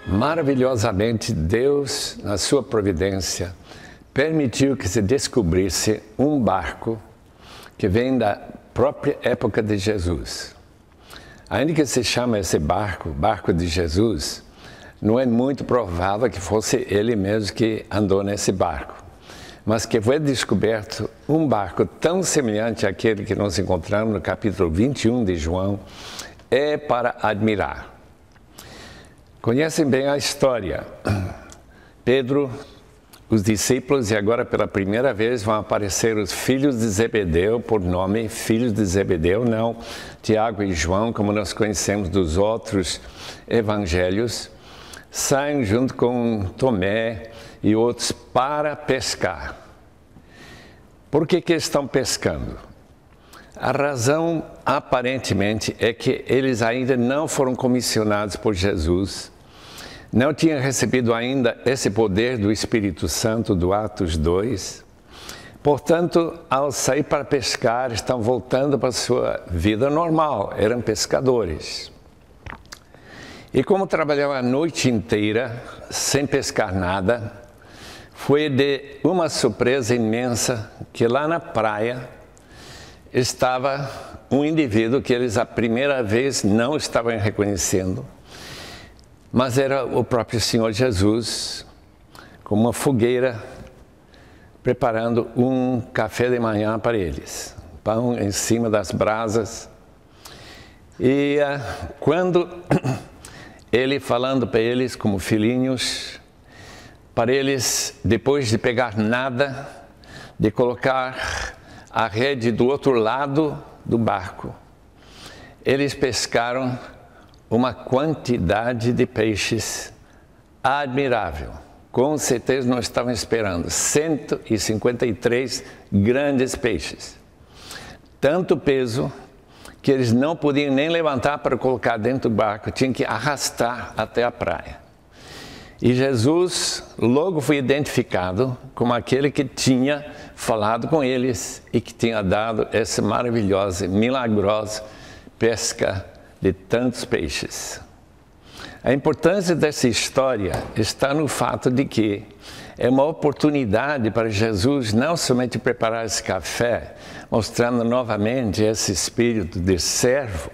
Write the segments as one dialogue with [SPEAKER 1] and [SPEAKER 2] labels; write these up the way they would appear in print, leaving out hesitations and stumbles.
[SPEAKER 1] Maravilhosamente, Deus, na sua providência, permitiu que se descobrisse um barco que vem da própria época de Jesus. Ainda que se chame esse barco, Barco de Jesus, não é muito provável que fosse ele mesmo que andou nesse barco, mas que foi descoberto um barco tão semelhante àquele que nós encontramos no capítulo 21 de João, é para admirar. Conhecem bem a história. Pedro, os discípulos, e agora pela primeira vez vão aparecer os filhos de Zebedeu, por nome, filhos de Zebedeu, não Tiago e João, como nós conhecemos dos outros evangelhos, saem junto com Tomé e outros para pescar. Por que estão pescando? A razão, aparentemente, é que eles ainda não foram comissionados por Jesus, não tinham recebido ainda esse poder do Espírito Santo do Atos 2. Portanto, ao sair para pescar, estão voltando para a sua vida normal, eram pescadores. E como trabalhavam a noite inteira, sem pescar nada, foi de uma surpresa imensa que lá na praia estava um indivíduo que eles a primeira vez não estavam reconhecendo, mas era o próprio Senhor Jesus, com uma fogueira, preparando um café de manhã para eles. Pão em cima das brasas. E quando ele falando para eles como filhinhos, para eles, depois de pegar nada, de colocar a rede do outro lado do barco, eles pescaram uma quantidade de peixes admirável. Com certeza não estavam esperando. 153 grandes peixes. Tanto peso que eles não podiam nem levantar para colocar dentro do barco, tinham que arrastar até a praia. E Jesus logo foi identificado como aquele que tinha falado com eles e que tinha dado essa maravilhosa, milagrosa pesca de tantos peixes. A importância dessa história está no fato de que é uma oportunidade para Jesus não somente preparar esse café, mostrando novamente esse espírito de servo,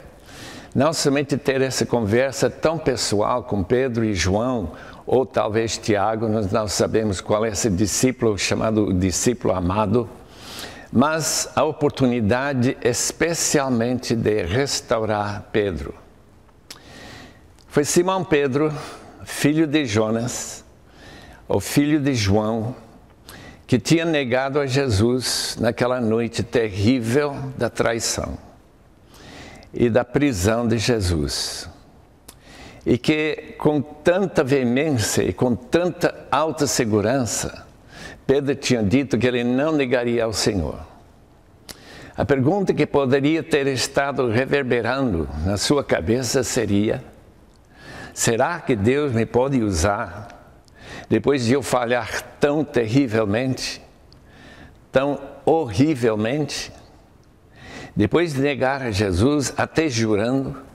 [SPEAKER 1] não somente ter essa conversa tão pessoal com Pedro e João, ou talvez Tiago, nós não sabemos qual é esse discípulo chamado discípulo amado, mas a oportunidade especialmente de restaurar Pedro. Foi Simão Pedro, filho de Jonas, o filho de João, que tinha negado a Jesus naquela noite terrível da traição e da prisão de Jesus. E que com tanta veemência e com tanta alta segurança, Pedro tinha dito que ele não negaria ao Senhor. A pergunta que poderia ter estado reverberando na sua cabeça seria: será que Deus me pode usar depois de eu falhar tão terrivelmente, tão horrivelmente, depois de negar a Jesus até jurando?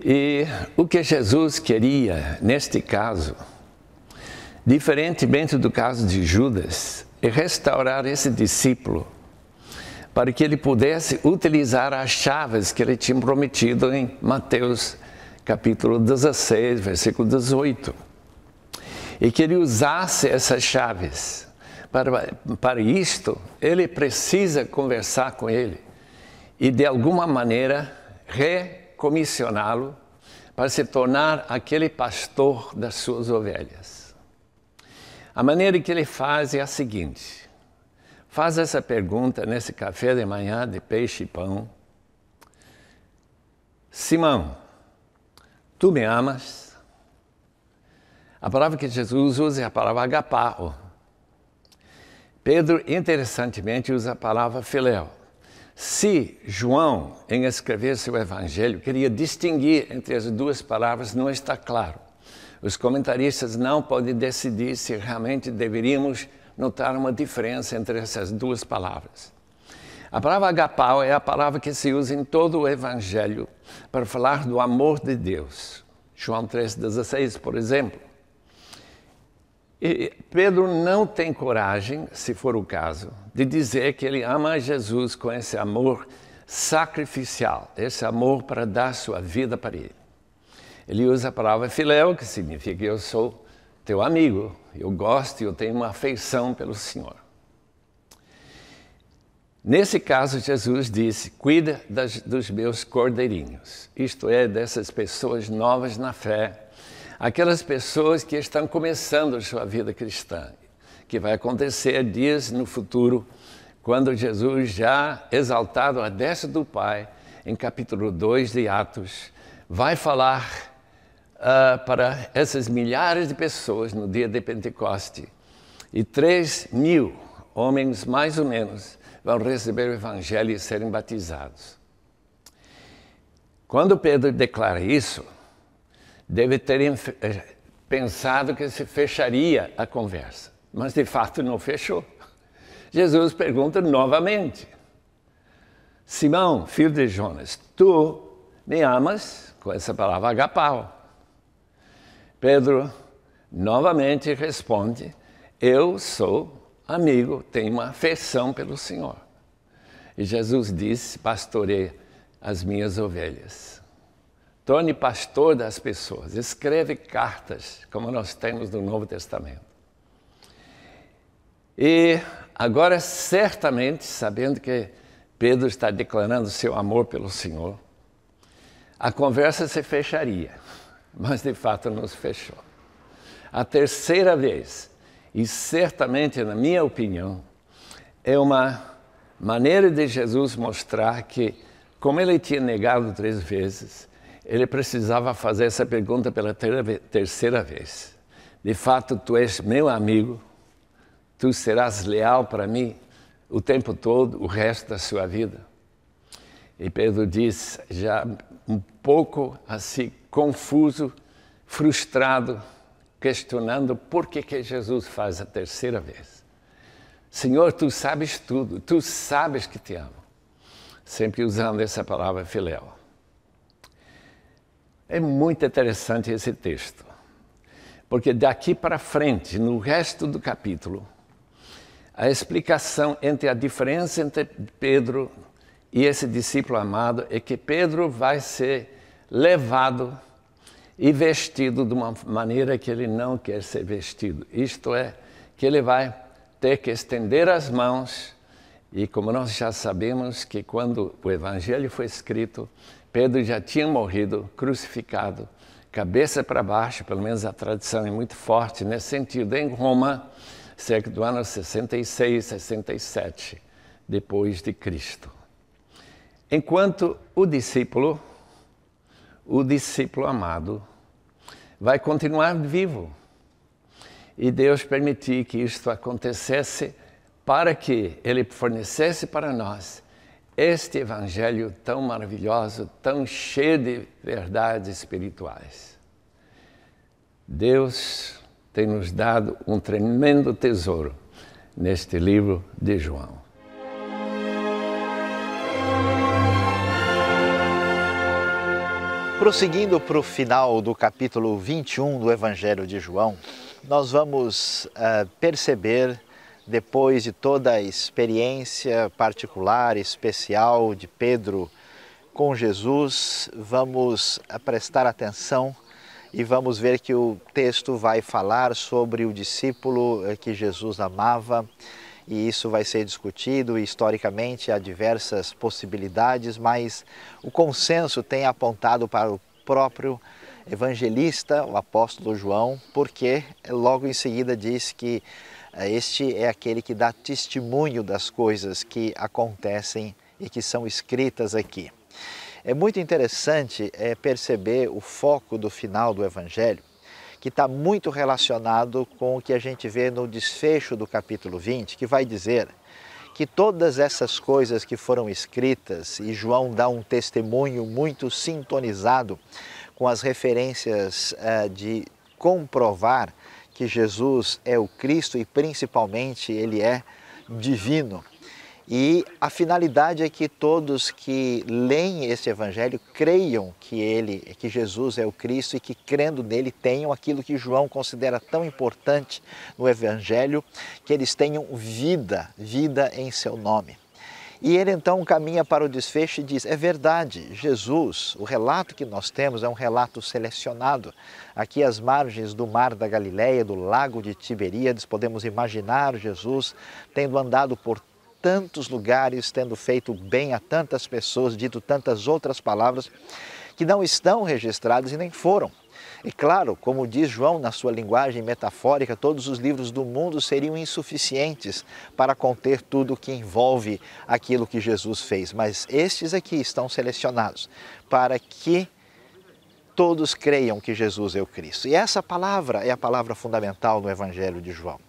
[SPEAKER 1] E o que Jesus queria neste caso, diferentemente do caso de Judas, é restaurar esse discípulo para que ele pudesse utilizar as chaves que ele tinha prometido em Mateus capítulo 16, versículo 18. E que ele usasse essas chaves. Para isto, ele precisa conversar com ele e de alguma maneira recomissioná-lo para se tornar aquele pastor das suas ovelhas. A maneira que ele faz é a seguinte: faz essa pergunta nesse café de manhã de peixe e pão: Simão, tu me amas? A palavra que Jesus usa é a palavra agapao. Pedro, interessantemente, usa a palavra filéu. Se João, em escrever seu evangelho, queria distinguir entre as duas palavras, não está claro. Os comentaristas não podem decidir se realmente deveríamos notar uma diferença entre essas duas palavras. A palavra agapao é a palavra que se usa em todo o evangelho para falar do amor de Deus. João 3,16, por exemplo. E Pedro não tem coragem, se for o caso, de dizer que ele ama Jesus com esse amor sacrificial, esse amor para dar sua vida para ele. Ele usa a palavra filéu, que significa eu sou teu amigo, eu gosto e eu tenho uma afeição pelo Senhor. Nesse caso, Jesus disse, cuida dos meus cordeirinhos, isto é, dessas pessoas novas na fé, aquelas pessoas que estão começando a sua vida cristã, que vai acontecer dias no futuro, quando Jesus, já exaltado à destra do Pai, em capítulo 2 de Atos, vai falar para essas milhares de pessoas no dia de Pentecoste. E 3.000 homens, mais ou menos, vão receber o Evangelho e serem batizados. Quando Pedro declara isso, deve ter pensado que se fecharia a conversa, mas de fato não fechou. Jesus pergunta novamente, Simão, filho de Jonas, tu me amas? Com essa palavra agapau. Pedro novamente responde, eu sou amigo, tenho uma afeição pelo Senhor. E Jesus disse, pastoreie as minhas ovelhas. Torne pastor das pessoas, escreve cartas, como nós temos no Novo Testamento. E agora, certamente, sabendo que Pedro está declarando seu amor pelo Senhor, a conversa se fecharia, mas de fato não se fechou. A terceira vez, e certamente, na minha opinião, é uma maneira de Jesus mostrar que, como ele tinha negado 3 vezes, ele precisava fazer essa pergunta pela terceira vez. De fato, tu és meu amigo, tu serás leal para mim o tempo todo, o resto da sua vida? E Pedro diz, já um pouco assim, confuso, frustrado, questionando por que Jesus faz a terceira vez. Senhor, tu sabes tudo, tu sabes que te amo. Sempre usando essa palavra filéu. É muito interessante esse texto, porque daqui para frente, no resto do capítulo, a explicação entre a diferença entre Pedro e esse discípulo amado é que Pedro vai ser levado e vestido de uma maneira que ele não quer ser vestido. Isto é, que ele vai ter que estender as mãos, e como nós já sabemos que quando o Evangelho foi escrito, Pedro já tinha morrido, crucificado, cabeça para baixo, pelo menos a tradição é muito forte nesse sentido, em Roma, cerca do ano 66, 67, depois de Cristo. Enquanto o discípulo amado, vai continuar vivo. E Deus permitiu que isto acontecesse para que Ele fornecesse para nós este Evangelho tão maravilhoso, tão cheio de verdades espirituais. Deus tem nos dado um tremendo tesouro neste livro de João.
[SPEAKER 2] Prosseguindo para o final do capítulo 21 do Evangelho de João, nós vamos perceber, depois de toda a experiência particular, especial de Pedro com Jesus, vamos prestar atenção e vamos ver que o texto vai falar sobre o discípulo que Jesus amava, e isso vai ser discutido, e historicamente há diversas possibilidades, mas o consenso tem apontado para o próprio evangelista, o apóstolo João, porque logo em seguida diz que este é aquele que dá testemunho das coisas que acontecem e que são escritas aqui. É muito interessante perceber o foco do final do Evangelho, que está muito relacionado com o que a gente vê no desfecho do capítulo 20, que vai dizer que todas essas coisas que foram escritas, e João dá um testemunho muito sintonizado com as referências de comprovar que Jesus é o Cristo e principalmente Ele é divino. E a finalidade é que todos que leem esse evangelho creiam que Jesus é o Cristo e que crendo nele tenham aquilo que João considera tão importante no evangelho, que eles tenham vida em seu nome. E ele então caminha para o desfecho e diz, é verdade, Jesus, o relato que nós temos é um relato selecionado. Aqui às margens do mar da Galileia, do lago de Tiberíades, podemos imaginar Jesus tendo andado por tantos lugares, tendo feito bem a tantas pessoas, dito tantas outras palavras que não estão registradas e nem foram. E claro, como diz João na sua linguagem metafórica, todos os livros do mundo seriam insuficientes para conter tudo que envolve aquilo que Jesus fez. Mas estes aqui estão selecionados para que todos creiam que Jesus é o Cristo. E essa palavra é a palavra fundamental no Evangelho de João.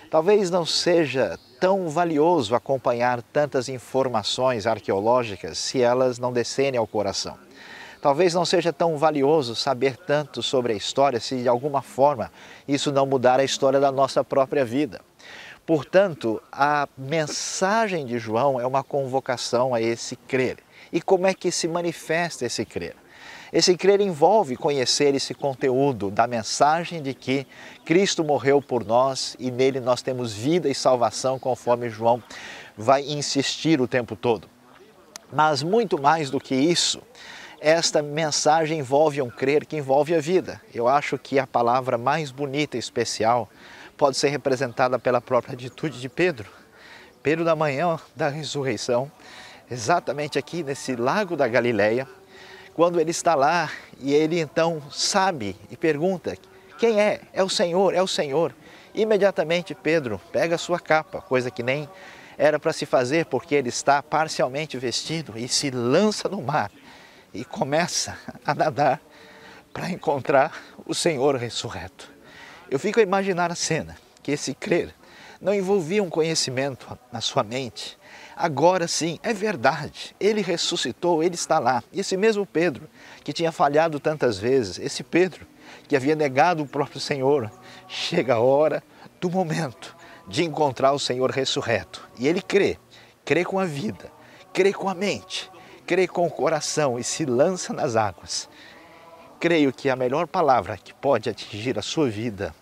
[SPEAKER 2] Talvez não seja tão valioso acompanhar tantas informações arqueológicas se elas não descerem ao coração. Talvez não seja tão valioso saber tanto sobre a história se de alguma forma isso não mudar a história da nossa própria vida. Portanto, a mensagem de João é uma convocação a esse crer. E como é que se manifesta esse crer? Esse crer envolve conhecer esse conteúdo da mensagem de que Cristo morreu por nós e nele nós temos vida e salvação, conforme João vai insistir o tempo todo. Mas muito mais do que isso, esta mensagem envolve um crer que envolve a vida. Eu acho que a palavra mais bonita e especial pode ser representada pela própria atitude de Pedro. Pedro, na manhã da ressurreição, exatamente aqui nesse lago da Galileia, quando ele está lá e ele então sabe e pergunta, quem é? É o Senhor, é o Senhor. Imediatamente Pedro pega a sua capa, coisa que nem era para se fazer porque ele está parcialmente vestido, e se lança no mar e começa a nadar para encontrar o Senhor ressurreto. Eu fico a imaginar a cena, que esse crer não envolvia um conhecimento na sua mente. Agora sim, é verdade, ele ressuscitou, ele está lá. E esse mesmo Pedro, que tinha falhado tantas vezes, esse Pedro, que havia negado o próprio Senhor, chega a hora do momento de encontrar o Senhor ressurreto. E ele crê com a vida, crê com a mente, crê com o coração e se lança nas águas. Creio que a melhor palavra que pode atingir a sua vida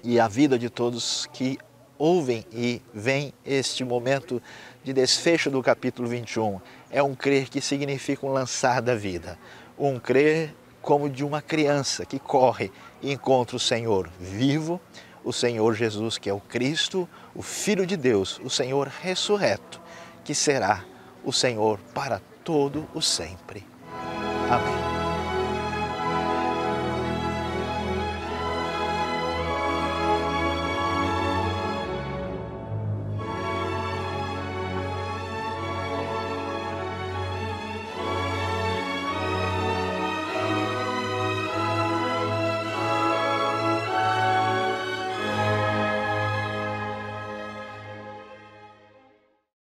[SPEAKER 2] e a vida de todos que ouvem e veem este momento de desfecho do capítulo 21 é um crer que significa um lançar da vida. Um crer como de uma criança que corre e encontra o Senhor vivo, o Senhor Jesus, que é o Cristo, o Filho de Deus, o Senhor ressurreto, que será o Senhor para todo o sempre. Amém.